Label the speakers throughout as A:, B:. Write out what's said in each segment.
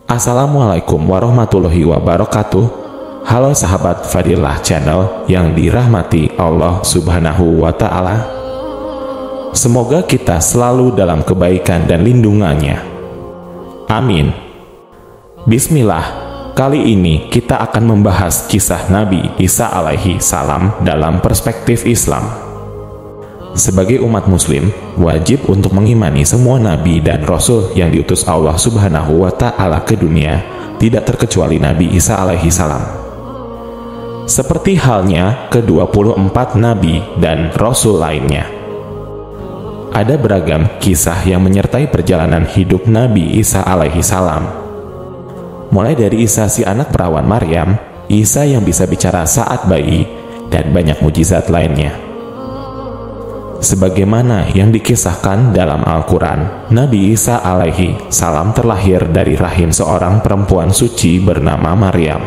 A: Assalamualaikum warahmatullahi wabarakatuh. Halo sahabat Fadilah Channel yang dirahmati Allah Subhanahu wa Ta'ala. Semoga kita selalu dalam kebaikan dan lindungannya. Amin. Bismillah. Kali ini kita akan membahas kisah Nabi Isa alaihi salam dalam perspektif Islam. Sebagai umat muslim, wajib untuk mengimani semua nabi dan rasul yang diutus Allah Subhanahu wa Ta'ala ke dunia, tidak terkecuali Nabi Isa alaihi salam. Seperti halnya ke-24 nabi dan rasul lainnya. Ada beragam kisah yang menyertai perjalanan hidup Nabi Isa alaihi salam. Mulai dari Isa si anak perawan Maryam, Isa yang bisa bicara saat bayi, dan banyak mujizat lainnya. Sebagaimana yang dikisahkan dalam Al-Quran, Nabi Isa alaihi salam terlahir dari rahim seorang perempuan suci bernama Maryam.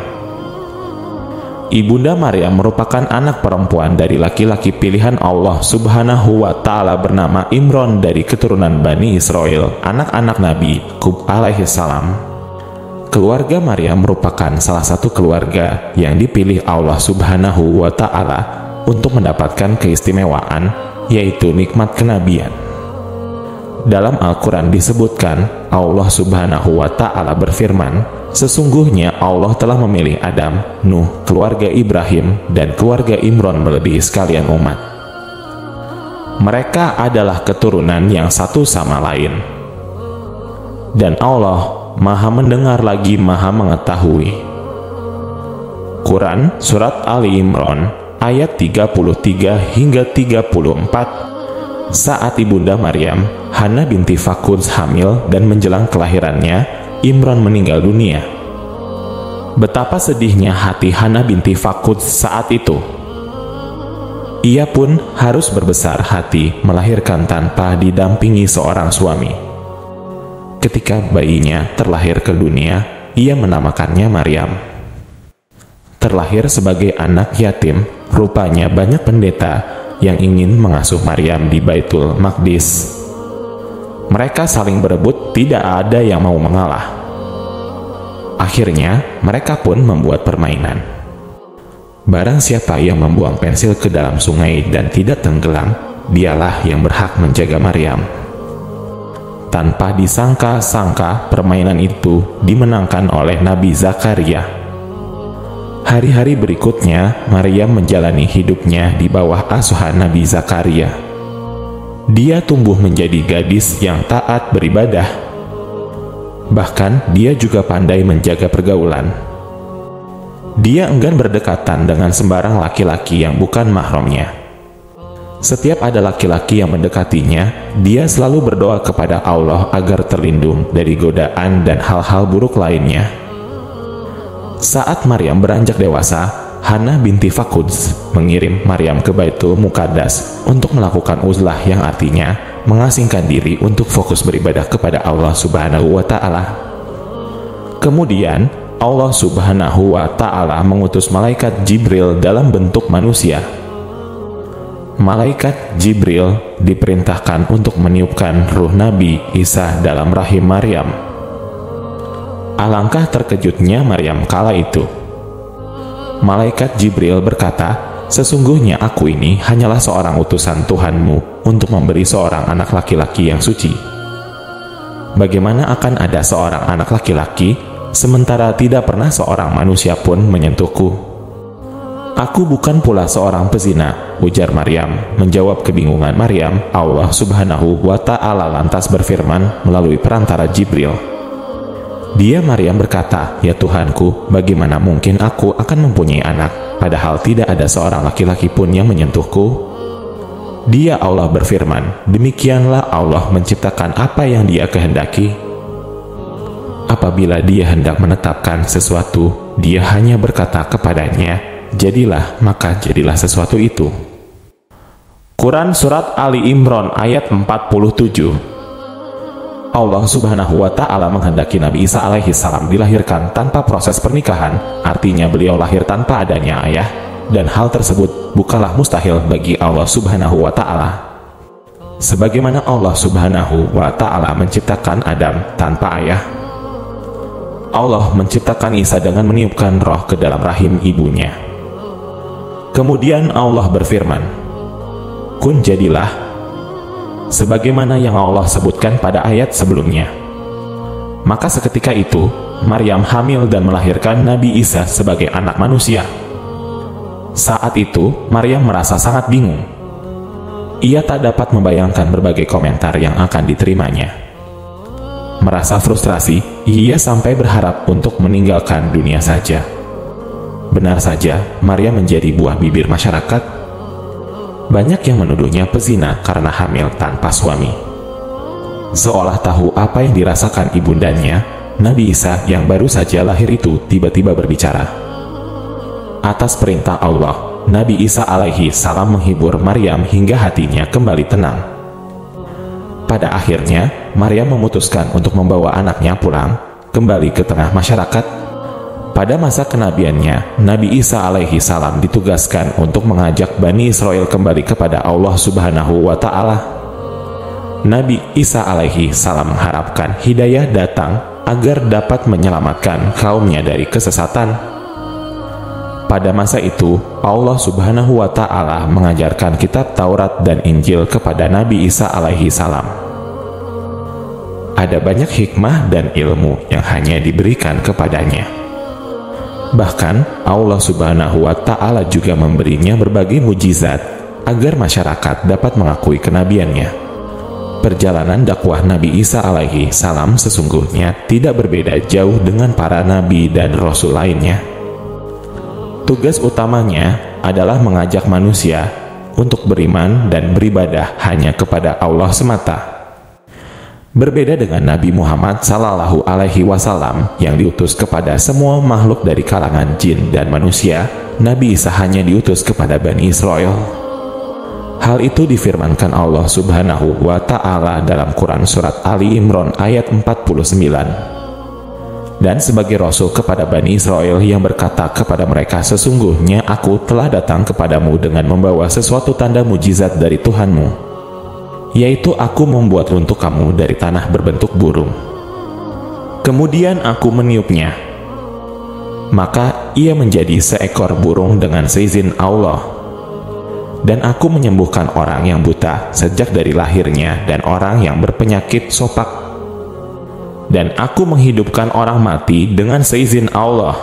A: Ibunda Maryam merupakan anak perempuan dari laki-laki pilihan Allah Subhanahu wa Ta'ala bernama Imron dari keturunan Bani Israel, anak-anak Nabi Yakub alaihi salam. Keluarga Maryam merupakan salah satu keluarga yang dipilih Allah Subhanahu wa Ta'ala untuk mendapatkan keistimewaan, yaitu nikmat kenabian. Dalam Al-Quran disebutkan, Allah Subhanahu wa Ta'ala berfirman, sesungguhnya Allah telah memilih Adam, Nuh, keluarga Ibrahim, dan keluarga Imron melebihi sekalian umat. Mereka adalah keturunan yang satu sama lain. Dan Allah Maha mendengar lagi Maha mengetahui. Quran Surat Ali Imran ayat 33 hingga 34. Saat ibunda Maryam, Hana binti Fakud hamil dan menjelang kelahirannya, Imron meninggal dunia. Betapa sedihnya hati Hana binti Fakud saat itu. Ia pun harus berbesar hati melahirkan tanpa didampingi seorang suami. Ketika bayinya terlahir ke dunia, ia menamakannya Maryam. Terlahir sebagai anak yatim, rupanya banyak pendeta yang ingin mengasuh Maryam di Baitul Maqdis. Mereka saling berebut, tidak ada yang mau mengalah. Akhirnya, mereka pun membuat permainan. Barang siapa yang membuang pensil ke dalam sungai dan tidak tenggelam, dialah yang berhak menjaga Maryam. Tanpa disangka-sangka, permainan itu dimenangkan oleh Nabi Zakaria. Hari-hari berikutnya, Maryam menjalani hidupnya di bawah asuhan Nabi Zakaria. Dia tumbuh menjadi gadis yang taat beribadah. Bahkan, dia juga pandai menjaga pergaulan. Dia enggan berdekatan dengan sembarang laki-laki yang bukan mahramnya. Setiap ada laki-laki yang mendekatinya, dia selalu berdoa kepada Allah agar terlindung dari godaan dan hal-hal buruk lainnya. Saat Maryam beranjak dewasa, Hana binti Fakud mengirim Maryam ke Baitul Muqaddas untuk melakukan uzlah yang artinya mengasingkan diri untuk fokus beribadah kepada Allah Subhanahu wa Ta'ala. Kemudian, Allah Subhanahu wa Ta'ala mengutus malaikat Jibril dalam bentuk manusia. Malaikat Jibril diperintahkan untuk meniupkan ruh Nabi Isa dalam rahim Maryam. Alangkah terkejutnya Maryam kala itu. Malaikat Jibril berkata, sesungguhnya aku ini hanyalah seorang utusan Tuhanmu untuk memberi seorang anak laki-laki yang suci. Bagaimana akan ada seorang anak laki-laki, sementara tidak pernah seorang manusia pun menyentuhku? Aku bukan pula seorang pezina, ujar Maryam. Menjawab kebingungan Maryam, Allah Subhanahu wa Ta'ala lantas berfirman melalui perantara Jibril. Dia Maryam berkata, ya Tuhanku, bagaimana mungkin aku akan mempunyai anak, padahal tidak ada seorang laki-laki pun yang menyentuhku? Dia Allah berfirman, demikianlah Allah menciptakan apa yang Dia kehendaki. Apabila Dia hendak menetapkan sesuatu, Dia hanya berkata kepadanya, jadilah, maka jadilah sesuatu itu. Quran Surat Ali Imran ayat 47. Allah Subhanahu wa Ta'ala menghendaki Nabi Isa alaihi salam dilahirkan tanpa proses pernikahan, artinya beliau lahir tanpa adanya ayah, dan hal tersebut bukanlah mustahil bagi Allah Subhanahu wa Ta'ala. Sebagaimana Allah Subhanahu wa Ta'ala menciptakan Adam tanpa ayah. Allah menciptakan Isa dengan meniupkan roh ke dalam rahim ibunya. Kemudian Allah berfirman, "Kun jadilah," sebagaimana yang Allah sebutkan pada ayat sebelumnya. Maka seketika itu, Maryam hamil dan melahirkan Nabi Isa sebagai anak manusia. Saat itu, Maryam merasa sangat bingung. Ia tak dapat membayangkan berbagai komentar yang akan diterimanya. Merasa frustrasi, ia sampai berharap untuk meninggalkan dunia saja. Benar saja, Maryam menjadi buah bibir masyarakat. Banyak yang menuduhnya pezina karena hamil tanpa suami. Seolah tahu apa yang dirasakan ibundanya, Nabi Isa yang baru saja lahir itu tiba-tiba berbicara. Atas perintah Allah, Nabi Isa alaihi salam menghibur Maryam hingga hatinya kembali tenang. Pada akhirnya, Maryam memutuskan untuk membawa anaknya pulang, kembali ke tengah masyarakat. Pada masa kenabiannya, Nabi Isa alaihi salam ditugaskan untuk mengajak Bani Israel kembali kepada Allah Subhanahu wa Ta'ala. Nabi Isa alaihi salam mengharapkan hidayah datang agar dapat menyelamatkan kaumnya dari kesesatan. Pada masa itu, Allah Subhanahu wa Ta'ala mengajarkan kitab Taurat dan Injil kepada Nabi Isa alaihi salam. Ada banyak hikmah dan ilmu yang hanya diberikan kepadanya. Bahkan, Allah Subhanahu wa Ta'ala juga memberinya berbagai mujizat agar masyarakat dapat mengakui kenabiannya. Perjalanan dakwah Nabi Isa alaihi salam sesungguhnya tidak berbeda jauh dengan para nabi dan rasul lainnya. Tugas utamanya adalah mengajak manusia untuk beriman dan beribadah hanya kepada Allah semata. Berbeda dengan Nabi Muhammad Sallallahu Alaihi Wasallam yang diutus kepada semua makhluk dari kalangan jin dan manusia, Nabi Isa hanya diutus kepada Bani Israel. Hal itu difirmankan Allah Subhanahu wa Ta'ala dalam Quran Surat Ali Imran ayat 49. Dan sebagai Rasul kepada Bani Israel yang berkata kepada mereka, "Sesungguhnya aku telah datang kepadamu dengan membawa sesuatu tanda mujizat dari Tuhanmu, yaitu aku membuat untuk kamu dari tanah berbentuk burung. Kemudian aku meniupnya, maka ia menjadi seekor burung dengan seizin Allah. Dan aku menyembuhkan orang yang buta sejak dari lahirnya dan orang yang berpenyakit sopak. Dan aku menghidupkan orang mati dengan seizin Allah.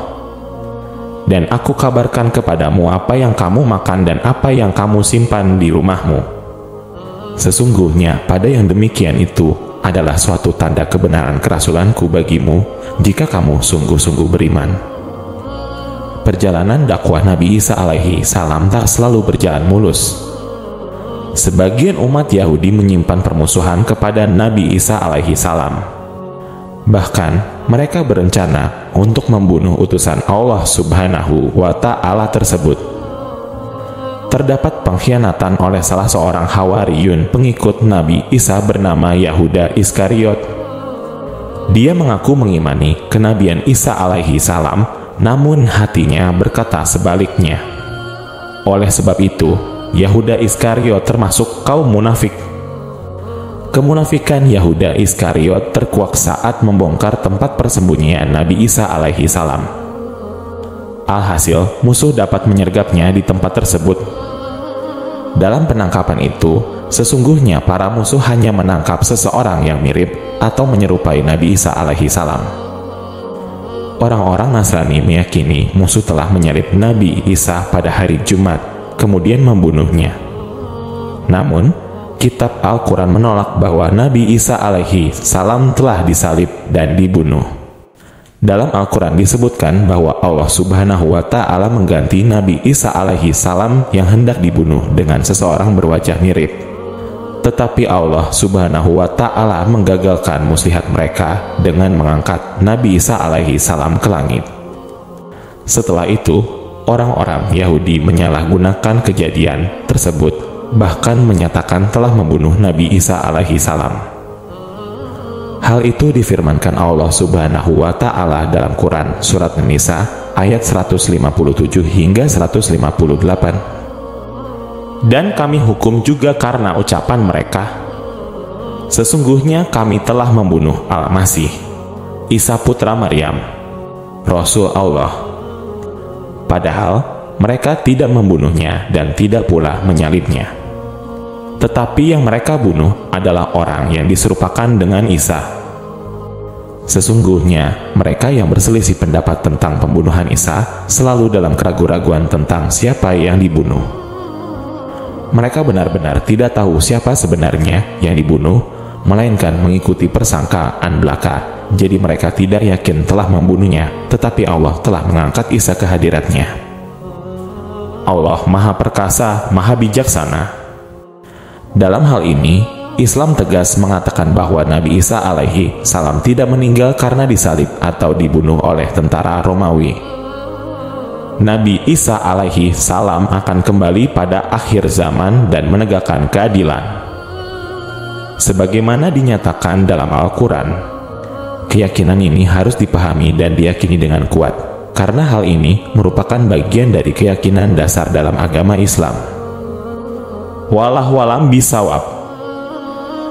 A: Dan aku kabarkan kepadamu apa yang kamu makan dan apa yang kamu simpan di rumahmu. Sesungguhnya pada yang demikian itu adalah suatu tanda kebenaran kerasulanku bagimu jika kamu sungguh-sungguh beriman." Perjalanan dakwah Nabi Isa alaihi salam tak selalu berjalan mulus. Sebagian umat Yahudi menyimpan permusuhan kepada Nabi Isa alaihi salam. Bahkan mereka berencana untuk membunuh utusan Allah Subhanahu wa Ta'ala tersebut. Terdapat pengkhianatan oleh salah seorang Hawariyun pengikut Nabi Isa bernama Yahuda Iskariot. Dia mengaku mengimani kenabian Isa alaihi salam, namun hatinya berkata sebaliknya. Oleh sebab itu, Yahuda Iskariot termasuk kaum munafik. Kemunafikan Yahuda Iskariot terkuak saat membongkar tempat persembunyian Nabi Isa alaihi salam. Alhasil, musuh dapat menyergapnya di tempat tersebut. Dalam penangkapan itu, sesungguhnya para musuh hanya menangkap seseorang yang mirip atau menyerupai Nabi Isa alaihi salam. Orang-orang Nasrani meyakini musuh telah menyalib Nabi Isa pada hari Jumat, kemudian membunuhnya. Namun, kitab Al-Quran menolak bahwa Nabi Isa alaihi salam telah disalib dan dibunuh. Dalam Al-Quran disebutkan bahwa Allah Subhanahu wa Ta'ala mengganti Nabi Isa alaihi salam yang hendak dibunuh dengan seseorang berwajah mirip. Tetapi Allah Subhanahu wa Ta'ala menggagalkan muslihat mereka dengan mengangkat Nabi Isa alaihi salam ke langit. Setelah itu, orang-orang Yahudi menyalahgunakan kejadian tersebut, bahkan menyatakan telah membunuh Nabi Isa alaihi salam. Hal itu difirmankan Allah Subhanahu wa Ta'ala dalam Quran Surat An-Nisa ayat 157 hingga 158. Dan kami hukum juga karena ucapan mereka, "Sesungguhnya kami telah membunuh Al-Masih, Isa putra Maryam, Rasul Allah. Padahal mereka tidak membunuhnya dan tidak pula menyalibnya. Tetapi yang mereka bunuh adalah orang yang diserupakan dengan Isa. Sesungguhnya mereka yang berselisih pendapat tentang pembunuhan Isa selalu dalam keraguan-raguan tentang siapa yang dibunuh. Mereka benar-benar tidak tahu siapa sebenarnya yang dibunuh, melainkan mengikuti persangkaan belaka. Jadi mereka tidak yakin telah membunuhnya, tetapi Allah telah mengangkat Isa ke hadiratnya. Allah Maha Perkasa, Maha Bijaksana. Dalam hal ini, Islam tegas mengatakan bahwa Nabi Isa alaihi salam tidak meninggal karena disalib atau dibunuh oleh tentara Romawi. Nabi Isa alaihi salam akan kembali pada akhir zaman dan menegakkan keadilan. Sebagaimana dinyatakan dalam Al-Quran, keyakinan ini harus dipahami dan diyakini dengan kuat, karena hal ini merupakan bagian dari keyakinan dasar dalam agama Islam. Wallahualam bisawab.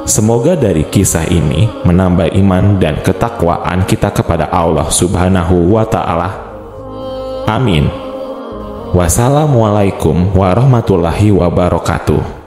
A: Semoga dari kisah ini menambah iman dan ketakwaan kita kepada Allah Subhanahu wa Ta'ala. Amin. Wassalamualaikum warahmatullahi wabarakatuh.